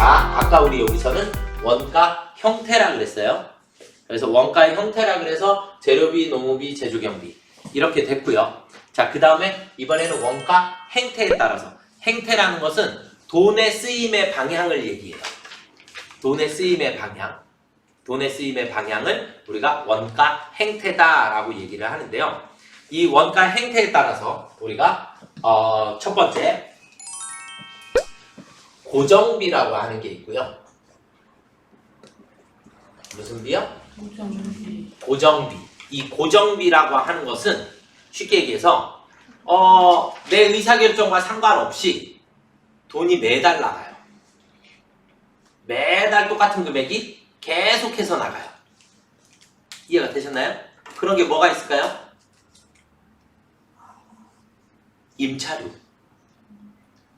자, 아까 우리 여기서는 원가 형태라 그랬어요. 그래서 원가의 형태라 그래서 재료비, 노무비, 제조경비 이렇게 됐고요. 자, 그 다음에 이번에는 원가 행태에 따라서, 행태라는 것은 돈의 쓰임의 방향을 얘기해요. 돈의 쓰임의 방향, 돈의 쓰임의 방향을 우리가 원가 행태다라고 얘기를 하는데요. 이 원가 행태에 따라서 우리가 첫 번째 고정비라고 하는 게 있고요. 무슨 비요? 고정비. 이 고정비라고 하는 것은 쉽게 얘기해서 내 의사결정과 상관없이 돈이 매달 나가요. 매달 똑같은 금액이 계속해서 나가요. 이해가 되셨나요? 그런 게 뭐가 있을까요? 임차료.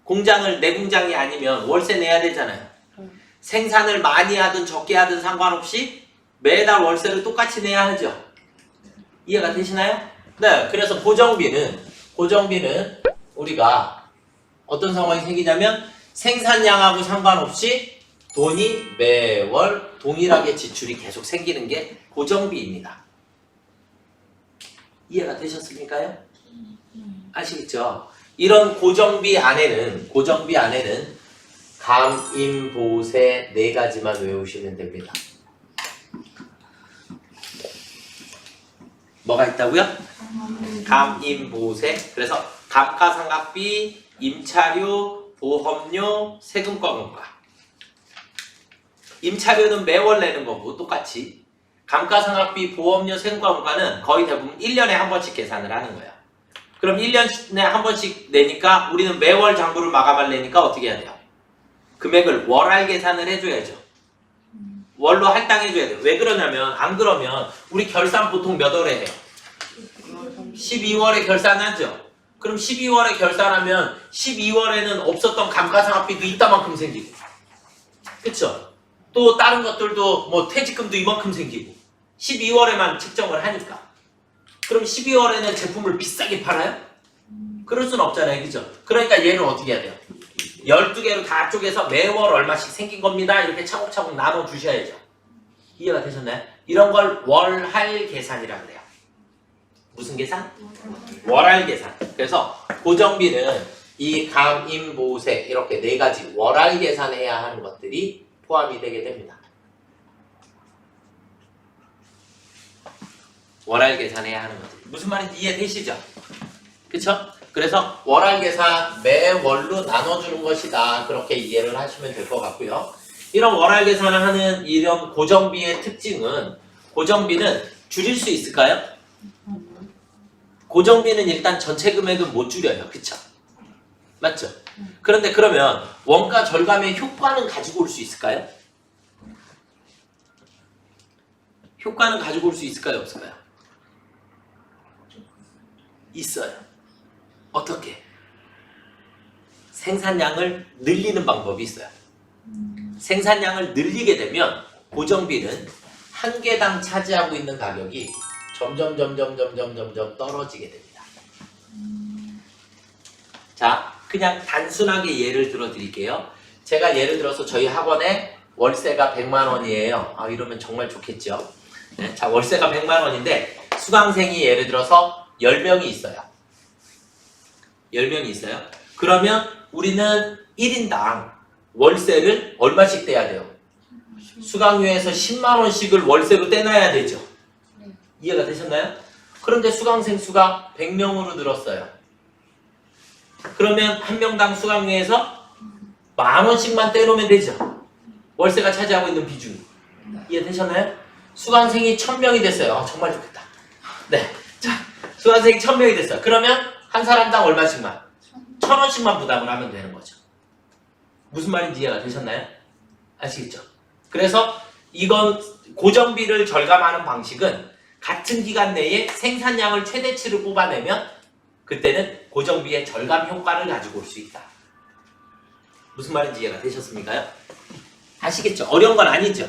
공장을 내 공장이 아니면 월세 내야 되잖아요. 생산을 많이 하든 적게 하든 상관없이 매달 월세를 똑같이 내야 하죠. 이해가 되시나요? 네, 그래서 고정비는 우리가 어떤 상황이 생기냐면 생산량하고 상관없이 돈이 매월 동일하게 지출이 계속 생기는 게 고정비입니다. 이해가 되셨습니까요? 아시겠죠? 이런 고정비 안에는 감, 임, 보세 네 가지만 외우시면 됩니다. 뭐가 있다고요? 감, 임, 보세. 그래서 감가상각비, 임차료, 보험료, 세금과 공과. 임차료는 매월 내는 거고 똑같이 감가상각비, 보험료, 세금과 공과는 거의 대부분 1년에 한 번씩 계산을 하는 거예요. 그럼 1년에 한 번씩 내니까 우리는 매월 장부를 마감하려니까 어떻게 해야 돼요? 금액을 월할 계산을 해줘야죠. 월로 할당해줘야 돼요. 왜 그러냐면 안 그러면 우리 결산 보통 몇 월에 해요? 12월에 결산하죠. 그럼 12월에 결산하면 12월에는 없었던 감가상각비도 이따만큼 생기고, 그쵸? 또 다른 것들도 뭐 퇴직금도 이만큼 생기고 12월에만 책정을 하니까. 그럼 12월에는 제품을 비싸게 팔아요? 그럴 순 없잖아요. 그죠? 그러니까 얘를 어떻게 해야 돼요? 12개로 다 쪼개서 매월 얼마씩 생긴 겁니다. 이렇게 차곡차곡 나눠 주셔야죠. 이해가 되셨나요? 이런 걸 월할 계산이라고 그래요. 무슨 계산? 월할 계산. 그래서 고정비는 이 감, 임, 보세 이렇게 네 가지 월할 계산해야 하는 것들이 포함이 되게 됩니다. 월할 계산해야 하는 것들. 무슨 말인지 이해되시죠? 그쵸? 그래서 월할 계산 매월로 나눠주는 것이다. 그렇게 이해를 하시면 될 것 같고요. 이런 월할 계산을 하는 이런 고정비의 특징은, 고정비는 줄일 수 있을까요? 고정비는 일단 전체 금액은 못 줄여요. 그쵸? 맞죠? 그런데 그러면 원가 절감의 효과는 가지고 올 수 있을까요? 효과는 가지고 올 수 있을까요? 없을까요? 있어요. 어떻게? 생산량을 늘리는 방법이 있어요. 생산량을 늘리게 되면 고정비는 한 개당 차지하고 있는 가격이 점점 떨어지게 됩니다. 자, 그냥 단순하게 예를 들어 드릴게요. 제가 예를 들어서 저희 학원에 월세가 100만 원이에요. 아, 이러면 정말 좋겠죠. 네, 자, 월세가 100만 원인데 수강생이 예를 들어서 10명이 있어요. 10명이 있어요. 그러면 우리는 1인당 월세를 얼마씩 떼야 돼요? 수강료에서 10만 원씩을 월세로 떼놔야 되죠. 이해가 되셨나요? 그런데 수강생 수가 100명으로 늘었어요. 그러면 한 명당 수강료에서 10,000원씩만 떼놓으면 되죠. 월세가 차지하고 있는 비중이. 이해되셨나요? 수강생이 1000명이 됐어요. 아, 정말 좋겠다. 네. 자, 수강생이 1000명이 됐어요. 그러면 한 사람당 얼마씩만? 1,000원씩만 부담을 하면 되는 거죠. 무슨 말인지 이해가 되셨나요? 아시겠죠? 그래서 이건 고정비를 절감하는 방식은 같은 기간 내에 생산량을 최대치로 뽑아내면 그때는 고정비의 절감 효과를 가지고 올 수 있다. 무슨 말인지 이해가 되셨습니까? 아시겠죠? 어려운 건 아니죠?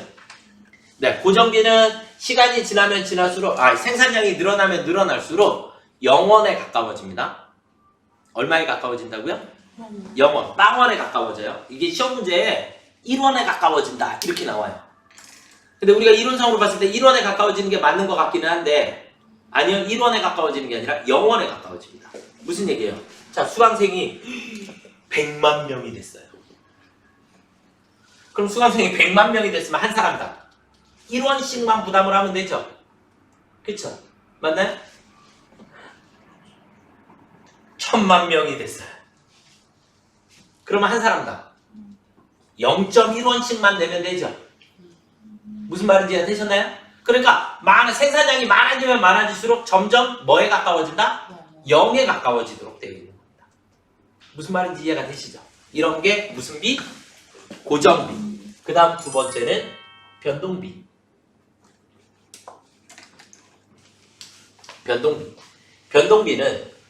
네, 고정비는 시간이 지나면 지날수록, 생산량이 늘어나면 늘어날수록 0원에 가까워집니다. 얼마에 가까워진다고요? 0원, 빵원에 가까워져요. 이게 시험 문제에 1원에 가까워진다 이렇게 나와요. 근데 우리가 이론상으로 봤을 때 1원에 가까워지는 게 맞는 것 같기는 한데 아니요, 1원에 가까워지는 게 아니라 0원에 가까워집니다. 무슨 얘기예요? 자, 수강생이 100만 명이 됐어요. 그럼 수강생이 100만 명이 됐으면 한 사람당 1원씩만 부담을 하면 되죠? 그쵸? 맞나요? 1000만 명이 됐어요. 그러면 한 사람당 0.1원씩만 내면 되죠? 무슨 말인지 되셨나요? 그러니까 생산량이 많아지면 많아질수록 점점 뭐에 가까워진다? 0에 가까워지도록 되어 있는 겁니다. 무슨 말인지 이해가 되시죠? 이런 게 무슨 비? 고정비. 그 다음 두 번째는 변동비.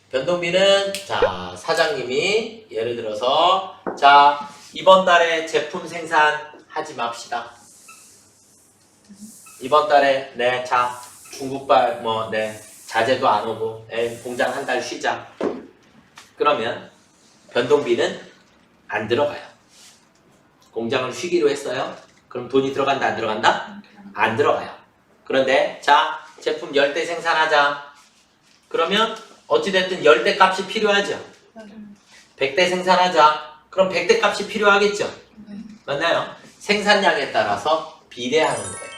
변동비는 자, 사장님이 예를 들어서 자, 이번 달에 제품 생산하지 맙시다. 이번 달에 자, 중국발 자재도 안 오고 공장 한 달 쉬자. 그러면 변동비는 안 들어가요. 공장을 쉬기로 했어요. 그럼 돈이 들어간다 안 들어간다? 안 들어가요. 그런데 자, 제품 10대 생산하자. 그러면 어찌됐든 10대 값이 필요하죠. 100대 생산하자. 그럼 100대 값이 필요하겠죠. 맞나요? 생산량에 따라서 비례하는 거예요.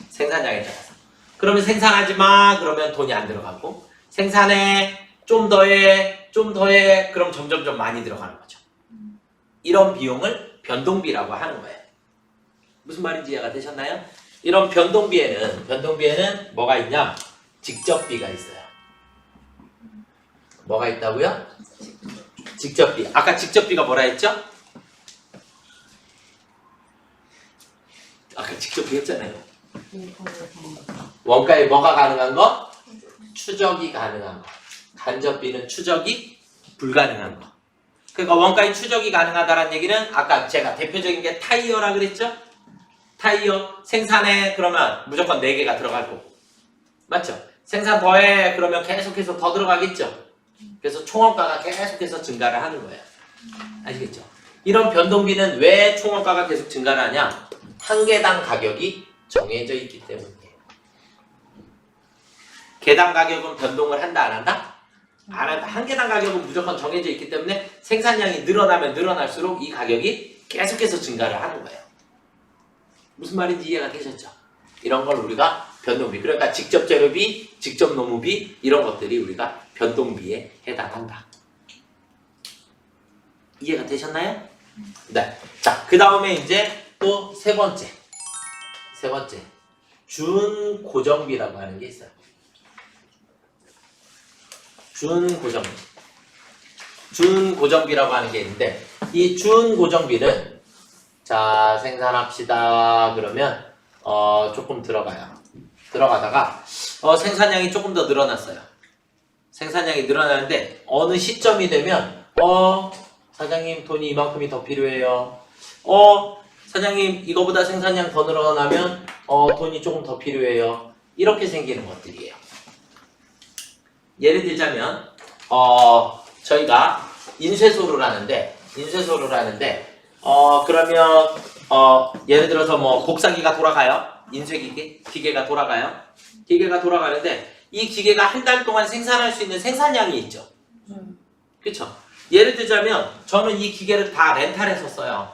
생산량에 따라서. 그러면 생산하지 마. 그러면 돈이 안 들어가고 생산해. 좀 더해. 그럼 점점 많이 들어가는 거죠. 이런 비용을 변동비라고 하는 거예요. 무슨 말인지 이해가 되셨나요? 이런 변동비에는 뭐가 있냐? 직접비가 있어요. 뭐가 있다고요? 직접비. 아까 직접비가 뭐라 했죠? 아까 직접비 했잖아요. 원가에 뭐가 가능한 거? 추적이 가능한 거. 간접비는 추적이 불가능한 거. 그러니까 원가의 추적이 가능하다는 얘기는 아까 제가 대표적인 게 타이어라 그랬죠? 타이어 생산해 그러면 무조건 4개가 들어갈 거고. 맞죠? 생산 더해 그러면 계속해서 더 들어가겠죠? 그래서 총원가가 계속해서 증가를 하는 거예요. 아시겠죠? 이런 변동비는 왜 총원가가 계속 증가를 하냐? 한 개당 가격이 정해져 있기 때문이에요. 개당 가격은 변동을 한다 안 한다? 안 한다. 한 개당 가격은 무조건 정해져 있기 때문에 생산량이 늘어나면 늘어날수록 이 가격이 계속해서 증가를 하는 거예요. 무슨 말인지 이해가 되셨죠? 이런 걸 우리가 변동비, 그러니까 직접 재료비, 직접 노무비 이런 것들이 우리가 변동비에 해당한다. 이해가 되셨나요? 네. 자, 그 다음에 이제 또 세 번째 준고정비라고 하는 게 있어요. 준고정비라고 하는 게 있는데 이 준고정비는 자, 생산합시다 그러면 조금 들어가다가 생산량이 조금 더 늘어났어요. 생산량이 늘어나는데 어느 시점이 되면 사장님 돈이 이만큼이 더 필요해요. 사장님 이거보다 생산량 더 늘어나면 돈이 조금 더 필요해요. 이렇게 생기는 것들이에요. 예를 들자면 저희가 인쇄소를 하는데 그러면 예를 들어서 뭐 복사기가 돌아가요. 인쇄기계 기계가 돌아가요. 기계가 돌아가는데 이 기계가 한 달 동안 생산할 수 있는 생산량이 있죠. 그렇죠? 예를 들자면 저는 이 기계를 다 렌탈해서 써요.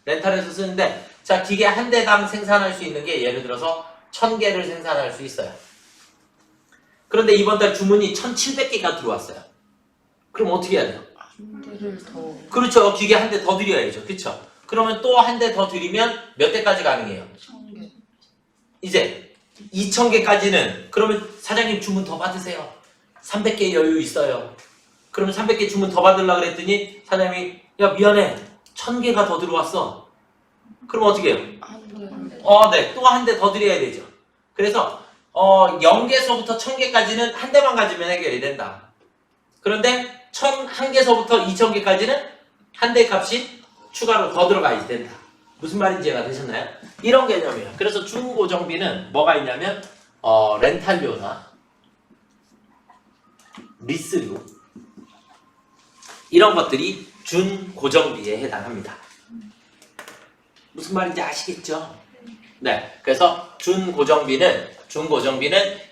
렌탈해서 쓰는데 자, 기계 한 대당 생산할 수 있는 게 예를 들어서 1000개를 생산할 수 있어요. 그런데 이번 달 주문이 1700개가 들어왔어요. 그럼 어떻게 해야 돼요? 그렇죠. 기계 한 대 더 드려야죠. 그렇죠? 그러면 또 한 대 더 드리면 몇 대까지 가능해요? 1000개. 이제 2000개까지는 그러면 사장님 주문 더 받으세요. 300개 여유 있어요. 그러면 300개 주문 더 받으려고 그랬더니 사장님이 야 미안해 1000개가 더 들어왔어. 그럼 어떻게 해요? 네. 또 한 대 더 드려야 되죠. 그래서 0개서부터 1000개까지는 한 대만 가지면 해결이 된다. 그런데 1001개서부터 2000개까지는 한 대 값이 추가로 더 들어가야 된다. 무슨 말인지 이해가 되셨나요? 이런 개념이에요. 그래서 준고정비는 뭐가 있냐면 렌탈료나 리스료 이런 것들이 준고정비에 해당합니다. 무슨 말인지 아시겠죠? 네, 그래서 준고정비는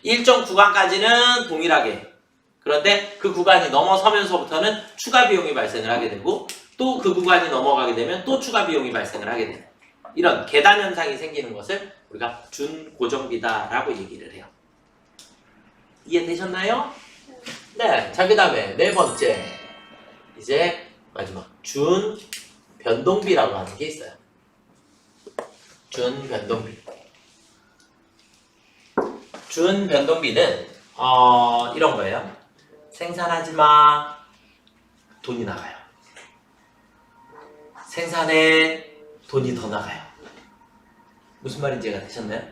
일정 구간까지는 동일하게, 그런데 그 구간이 넘어서면서부터는 추가 비용이 발생을 하게 되고, 또 그 구간이 넘어가게 되면 또 추가 비용이 발생을 하게 되는 이런 계단 현상이 생기는 것을 우리가 준고정비다라고 얘기를 해요. 이해되셨나요? 네, 자, 그 다음에 네 번째, 이제 마지막 준변동비라고 하는 게 있어요. 준변동비. 준변동비는 이런 거예요. 생산하지 마, 돈이 나가요. 생산해, 돈이 더 나가요. 무슨 말인지 이해가 되셨나요?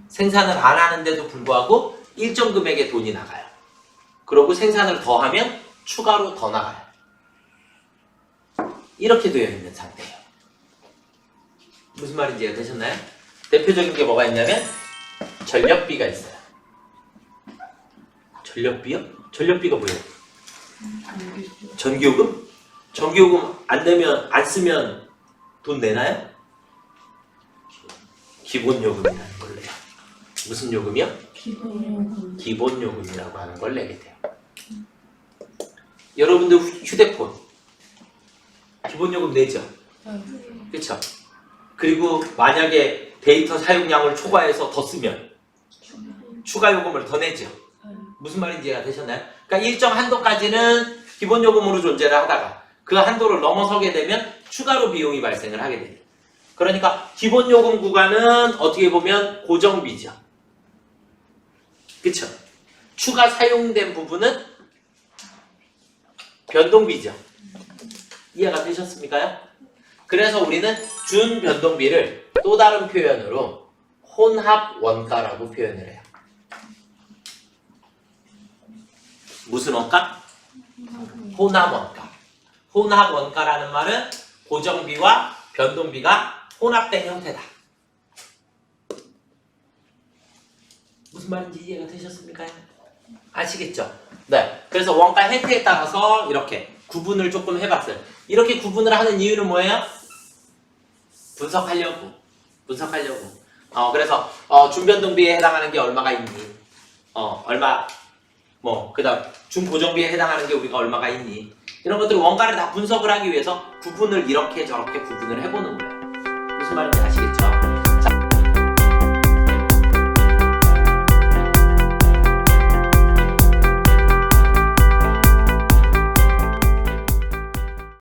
생산을 안 하는데도 불구하고 일정 금액의 돈이 나가요. 그리고 생산을 더 하면 추가로 더 나가요. 이렇게 되어 있는 상태예요. 무슨 말인지 이해가 되셨나요? 대표적인 게 뭐가 있냐면 전력비가 있어요. 전력비요? 전력비가 뭐예요? 전기요금? 전기요금 안 쓰면 돈 내나요? 기본요금이라는 걸 내요. 무슨 요금이요? 기본요금. 기본요금이라고 하는 걸 내게 돼요. 여러분들 휴대폰 기본요금 내죠? 그렇죠? 그리고 만약에 데이터 사용량을 초과해서 더 쓰면 추가 요금을 더 내죠? 무슨 말인지 이해가 되셨나요? 그러니까 일정 한도까지는 기본요금으로 존재를 하다가 그 한도를 넘어서게 되면 추가로 비용이 발생을 하게 돼요. 그러니까 기본요금 구간은 어떻게 보면 고정비죠. 그쵸? 추가 사용된 부분은 변동비죠. 이해가 되셨습니까? 그래서 우리는 준변동비를 또 다른 표현으로 혼합원가라고 표현을 해요. 무슨 원가? 혼합원가. 혼합원가라는 말은 고정비와 변동비가 혼합된 형태다. 무슨 말인지 이해가 되셨습니까? 아시겠죠? 네. 그래서 원가 형태에 따라서 이렇게 구분을 조금 해봤어요. 이렇게 구분을 하는 이유는 뭐예요? 분석하려고. 그래서 준변동비에 해당하는 게 얼마가 있니? 얼마, 그 다음 준고정비에 해당하는 게 우리가 얼마가 있니? 이런 것들을 원가를 다 분석을 하기 위해서 구분을 이렇게 저렇게 구분을 해보는 거예요. 무슨 말인지 아시겠죠?